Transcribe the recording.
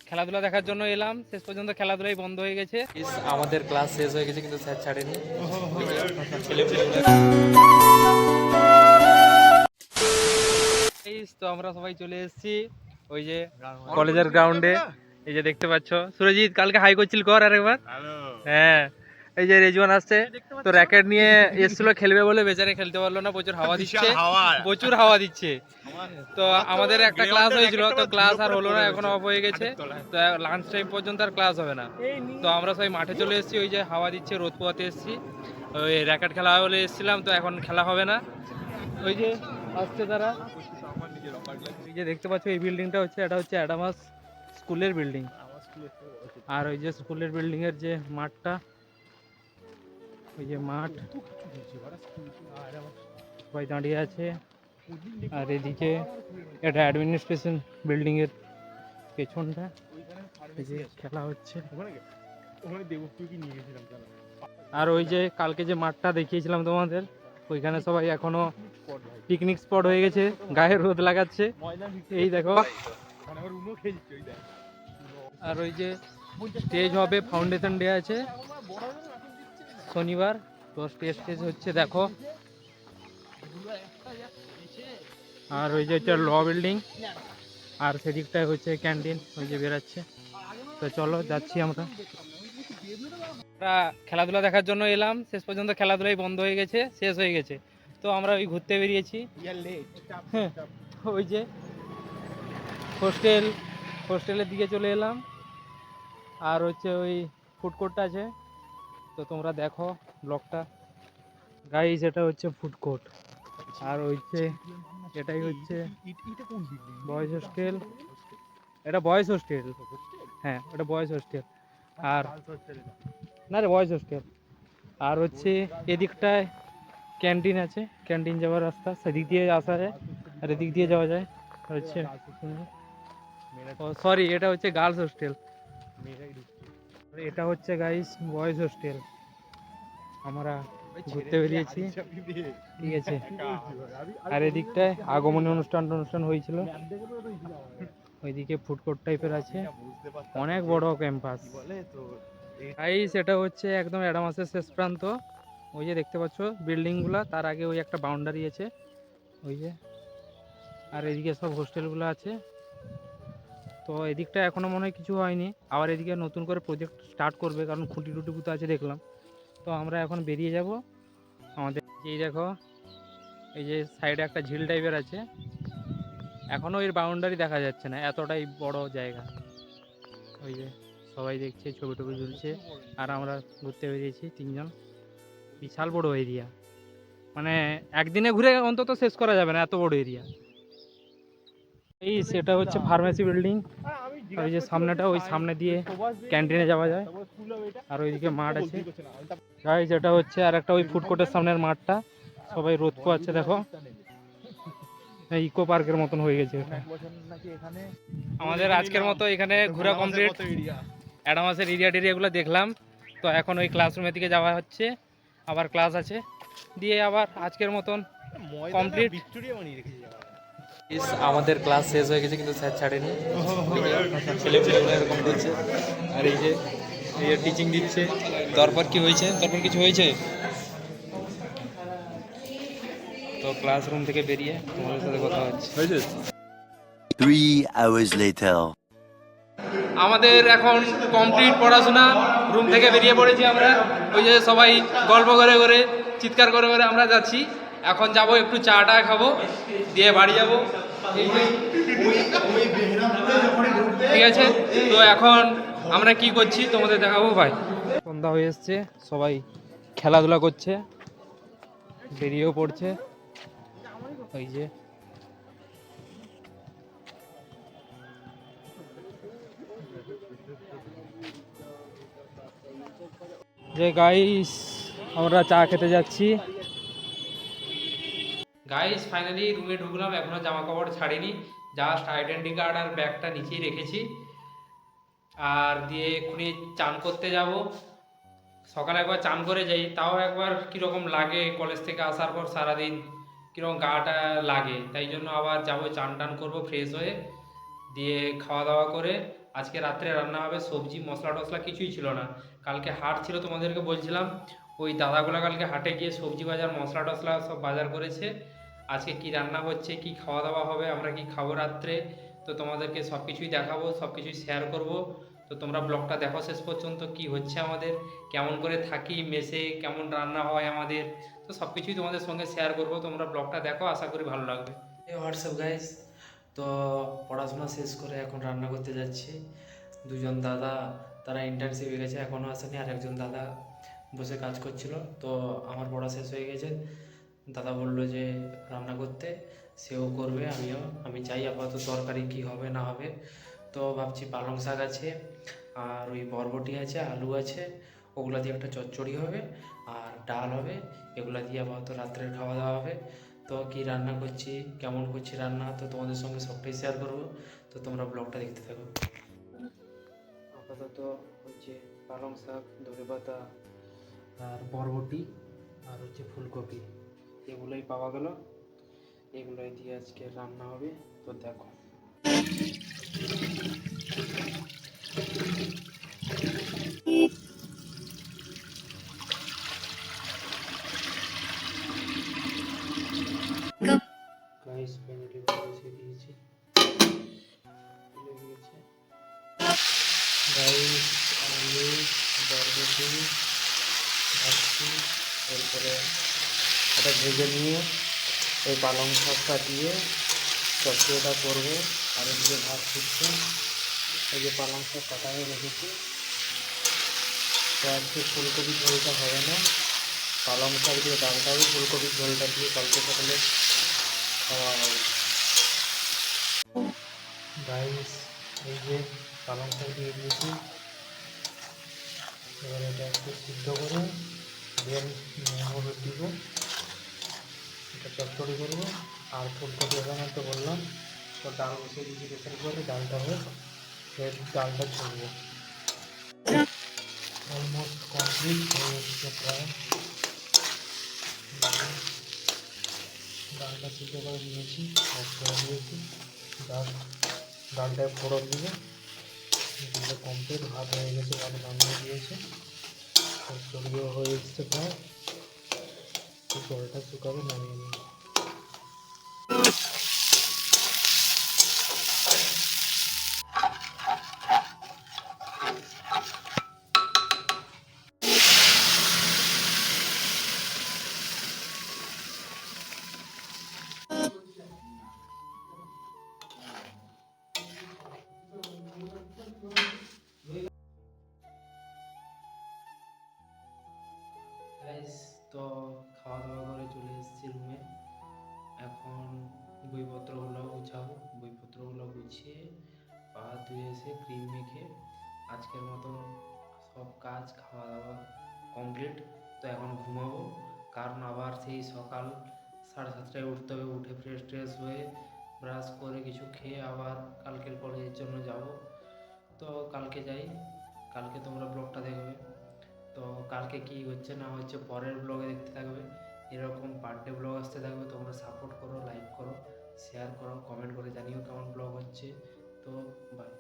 খেলাধুলা দেখার জন্য এলাম, শেষ পর্যন্ত খেলাধুলাই বন্ধ হয়ে গেছে। আমাদের ক্লাস শেষ হয়ে গেছে কিন্তু স্যার ছাড়েনি। তো আমরা সবাই চলে এসেছি ওই যে কলেজের গ্রাউন্ডে। এই যে দেখতে পাচ্ছ, সুরজিৎ কালকে হাই করছিল, কর আরেকবার। হ্যাঁ, এই যে রেজওয়ান আসছে, তো র্যাকেট নিয়ে এসেছিল খেলবে বলে, বেচারে খেলতে পারলো না, প্রচুর হাওয়া দিচ্ছে, প্রচুর হাওয়া দিচ্ছে। তো আমাদের একটা ক্লাস হয়েছিল, তো ক্লাস আর হলো না, এখন অফ হয়ে গেছে। তো লাঞ্চ টাইম পর্যন্ত আর ক্লাস হবে না। তো আমরা সবাই মাঠে চলে এসেছি, ওই যে হাওয়া দিচ্ছে, রোদ পোয়াতে এসেছি। ওই র্যাকেট খেলা বলে এসেছিলাম, তো এখন খেলা হবে না। ওই যে আসছে তারা। এই যে দেখতে পাচ্ছ, এই বিল্ডিংটা হচ্ছে, এটা হচ্ছে অ্যাডামাস স্কুলের বিল্ডিং। আর ওই যে স্কুলের বিল্ডিং এর যে মাঠটা, ওই যে মাঠ, সবাই দাঁড়িয়ে আছে। আর এদিকে এটা অ্যাডমিনিস্ট্রেশন বিল্ডিং এর পেছনটা, এই যে খেলা হচ্ছে। আর ওই যে কালকে যে মাঠটা দেখিয়েছিলাম তোমাদের, ওইখানে সবাই এখনো পিকনিক স্পট হয়ে গেছে, গায়ে রোদ লাগাচ্ছে। এই দেখো, আর ওই যে স্টেজ হবে, ফাউন্ডেশন ডে আছে শনিবার, তো স্টেজ হচ্ছে দেখো। আর ওই যে হচ্ছে ল বিল্ডিং, আর সেদিকটায় হচ্ছে ক্যান্টিন, ওই যে বেরাচ্ছে। তো চলো যাচ্ছি আমরা। খেলাধুলা দেখার জন্য এলাম, শেষ পর্যন্ত খেলাধুলাই বন্ধ হয়ে গেছে, শেষ হয়ে গেছে। তো আমরা ওই ঘুরতে বেরিয়েছি। হ্যাঁ, ওই যে হোস্টেলের দিকে চলে এলাম। আর হচ্ছে ওই ফুড কোর্টটা আছে, তো তোমরা দেখো ব্লগটা। গাইস, এটা হচ্ছে ফুড কোর্ট। আর হচ্ছে এটাই হচ্ছে বয়েজ হোস্টেল। এটা বয়েজ হোস্টেল, হ্যাঁ এটা বয়েজ হোস্টেল। আর না রে, বয়েজ হোস্টেল। আর হচ্ছে এদিকটায় ক্যান্টিন আছে, ক্যান্টিন যাওয়ার রাস্তা, সেদিক দিয়ে আসা যায় আর এদিক দিয়ে যাওয়া যায়। হচ্ছে ও সরি, এটা হচ্ছে গার্লস হোস্টেল। এটা হচ্ছে গাইস বয়েজ হোস্টেল। আমরা ঘুরতে বেরিয়েছি, ঠিক আছে। আর এদিকটায় আগমনী অনুষ্ঠান হয়েছিল, ওইদিকে ফুড কোর্ট টাইপের আছে, অনেক বড় ক্যাম্পাস। গাইস, এটা হচ্ছে একদম অ্যাডামাসের শেষ প্রান্ত। ওই যে দেখতে পাচ্ছ বিল্ডিংগুলো, তার আগে ওই একটা বাউন্ডারি আছে, ওই যে। আর এদিকে সব হোস্টেলগুলো আছে। তো এদিকটা এখনো মনে হয় কিছু হয়নি, আবার এদিকে নতুন করে প্রজেক্ট স্টার্ট করবে, কারণ খুঁটি টুটি পুঁতো আছে দেখলাম। তো আমরা এখন বেরিয়ে যাব আমাদের। এই দেখো, এই যে সাইডে একটা ঝিল টাইপের আছে, এখনো এর বাউন্ডারি দেখা যাচ্ছে না, এতটাই বড় জায়গা। ওই যে সবাই দেখছে, ছবি টবি ঝুলছে। আর আমরা ঘুরতে বেরিয়েছি তিনজন, বিশাল বড় এরিয়া, মানে একদিনে ঘুরে অন্তত শেষ করা যাবে না, এত বড় এরিয়া। এই সেটা হচ্ছে ফার্মেসি বিল্ডিং। ওই যে সামনেটা, ওই সামনে দিয়ে ক্যান্টিনে যাওয়া যায়। আর ওইদিকে মাঠ আছে গাইস, এটা হচ্ছে আর একটা ওই ফুড কোর্টের সামনের মাঠটা। সবাই রোদ পোয়াচ্ছে দেখো, ইকো পার্কের মতন হয়ে গেছে এটা। আমাদের আজকের মতো এখানে ঘোরা কমপ্লিট, অ্যাডামাসের এরিয়া টেরিয়াগুলো দেখলাম। তো এখন ওই ক্লাসরুমের দিকে যাওয়া হচ্ছে, আবার ক্লাস আছে, দিয়ে আবার আজকের মতন কমপ্লিট। আমাদের ক্লাস শেষ হয়ে গেছে কিন্তু স্যার ছাড়েনি, ছেলেমেয়েগুলো এরকম করছে। আর এই যে টিচিং দিচ্ছে। তারপর কি হয়েছে, তারপর কিছু হয়েছে? তো ক্লাসরুম থেকে বেরিয়ে তোমাদের সাথে কথা হচ্ছে। 3 hours later. আমাদের এখন কমপ্লিট পড়াশোনা, রুম থেকে বেরিয়ে পড়েছি আমরা। ওই যে সবাই গল্প করে করে, চিৎকার করে করে আমরা যাচ্ছি। এখন যাব একটু চা খাবো, দিয়ে বাড়ি যাব, ঠিক আছে। তো এখন আমরা কি করছি তোমাদের দেখাবো ভাই। সন্ধ্যা হয়ে এসছে, সবাই খেলাধুলা করছে, বেরিয়েও পড়ছে। ওই যে গাইস, আমরা চা খেতে যাচ্ছি। গাইস ফাইনালি রুমে ঢুকলাম, এখনো জামা কাপড় ছাড়িনি, জাস্ট আইডেন্টি কার্ড আর ব্যাগটা নিচেই রেখেছি। আর দিয়ে এক্ষুনি চান করতে যাব। সকালে একবার চান করে যাই, তাও একবার কীরকম লাগে, কলেজ থেকে আসার পর সারাদিন কীরকম গাটা লাগে, তাই জন্য আবার যাবো, চান টান করবো ফ্রেশ হয়ে, দিয়ে খাওয়া দাওয়া করে আজকে রাত্রে রান্না হবে সবজি মশলা টশলা কিছুই ছিল না। কালকে হাট ছিল তোমাদেরকে বলছিলাম, ওই দাদাগুলো কালকে হাটে গিয়ে সবজি বাজার মশলা টশলা সব বাজার করেছে। আজকে কি রান্না হচ্ছে, কি খাওয়া দাওয়া হবে, আমরা কি খাবো রাত্রে, তো তোমাদেরকে সব কিছুই দেখাবো, সব কিছুই শেয়ার করব। তো তোমরা ব্লগটা দেখো শেষ পর্যন্ত, কি হচ্ছে আমাদের, কেমন করে থাকি মেসে, কেমন রান্না হয় আমাদের, তো সব কিছুই তোমাদের সঙ্গে শেয়ার করব। তোমরা ব্লগটা দেখো, আশা করি ভালো লাগবে। হোয়াটসঅ্যাপ গাইস, তো পড়াশোনা শেষ করে এখন রান্না করতে যাচ্ছি। দুজন দাদা, তারা ইন্টার্নশিপে গেছে, এখনও আসেনি। আর একজন দাদা বসে কাজ করছিল। তো আমার পড়া শেষ হয়ে গেছে, দাদা বললো যে রান্না করতে, সেও করবে, আমি চাই আপাতত তরকারি কি হবে না হবে। তো ভাবছি পালং শাক আছে, আর ওই বরবটি আছে, আলু আছে, ওগুলা দিয়ে একটা চচ্চড়ি হবে, আর ডাল হবে। এগুলা দিয়ে আপাতত রাত্রের খাওয়া দাওয়া হবে। তো কি রান্না করছি, কেমন করছি রান্না, তো তোমাদের সঙ্গে সবটাই শেয়ার করবো। তো তোমরা ব্লগটা দেখতে থাকো। আপাতত হচ্ছে পালং শাক, ধনেপাতা, আর বরবটি, আর হচ্ছে ফুলকপি, এগুলোই পাওয়া গেল। এগুলোই দিয়ে আজকে রান্না হবে। তো দেখো, গাইস ফাইনালি বসিয়ে দিয়েছি, লেগে গেছে। গাইস আলু, বরবটি ভাজছি, এরপরে এটা ভেজে নিয়ে এই পালং শাকটা দিয়ে চচ্চড়িটা করবো। আর এদিকে ভাত ফুটছে, এই যে পালং শাক কাটা হয়ে রেখেছি। তো আজকে ফুলকপির ঝোলটা হবে না, পালং শাক দিয়ে ডালটা হবে, ফুলকপির ঝোলটা দিয়ে কালকে সকালে খাওয়া হবে। গাইস এই যে পালং শাক দিয়ে দিয়েছি, এবার এটা একটু সিদ্ধ করে দেন হলুদ দিব, এটা চচ্চড়ি করবো। আর ফুলকপি এখানে তো বললাম, তো ডাল বসিয়ে দিয়েছি প্রেসার করে, ডালটা হোক, ফের ডালটা ছড়বো। অলমোস্ট কমপ্লিট হয়ে এসছে প্রায়। ডালটা সিদ্ধ করে দিয়েছি, অফ করে দিয়েছি, জাস্ট ডালটায় ফোড়ন দিয়ে ডালটা কমপ্লিট। ভাত হয়ে গেছে, ভাত নামিয়ে দিয়েছে, চড়িয়ে হয়ে এসছে প্রায়। জলটা শুকাবে, নামিয়ে নিই। তো খাওয়া দাওয়া করে চলে এসেছি রুমে। এখন বইপত্রগুলো গুছাবো, বইপত্রগুলো গুছিয়ে পা ধুয়ে এসে ক্রিম মেখে আজকের মতো সব কাজ খাওয়া দাওয়া কমপ্লিট। তো এখন ঘুমাবো, কারণ আবার সেই সকাল 7:30টায় উঠতে হবে। উঠে ফ্রেশ ট্রেশ হয়ে ব্রাশ করে কিছু খেয়ে আবার কালকের কলেজের জন্য যাব। তো কালকে যাই, কালকে তোমরা ব্লগটা দেখবে। তো কালকে কি হচ্ছে না হচ্ছে পরের ব্লগে দেখতে থাকবে। এরকম বার্থডে ব্লগ আসতে থাকবে, তোমরা সাপোর্ট করো, লাইক করো, শেয়ার করো, কমেন্ট করে জানিও কেমন ব্লগ হচ্ছে। তো বাই।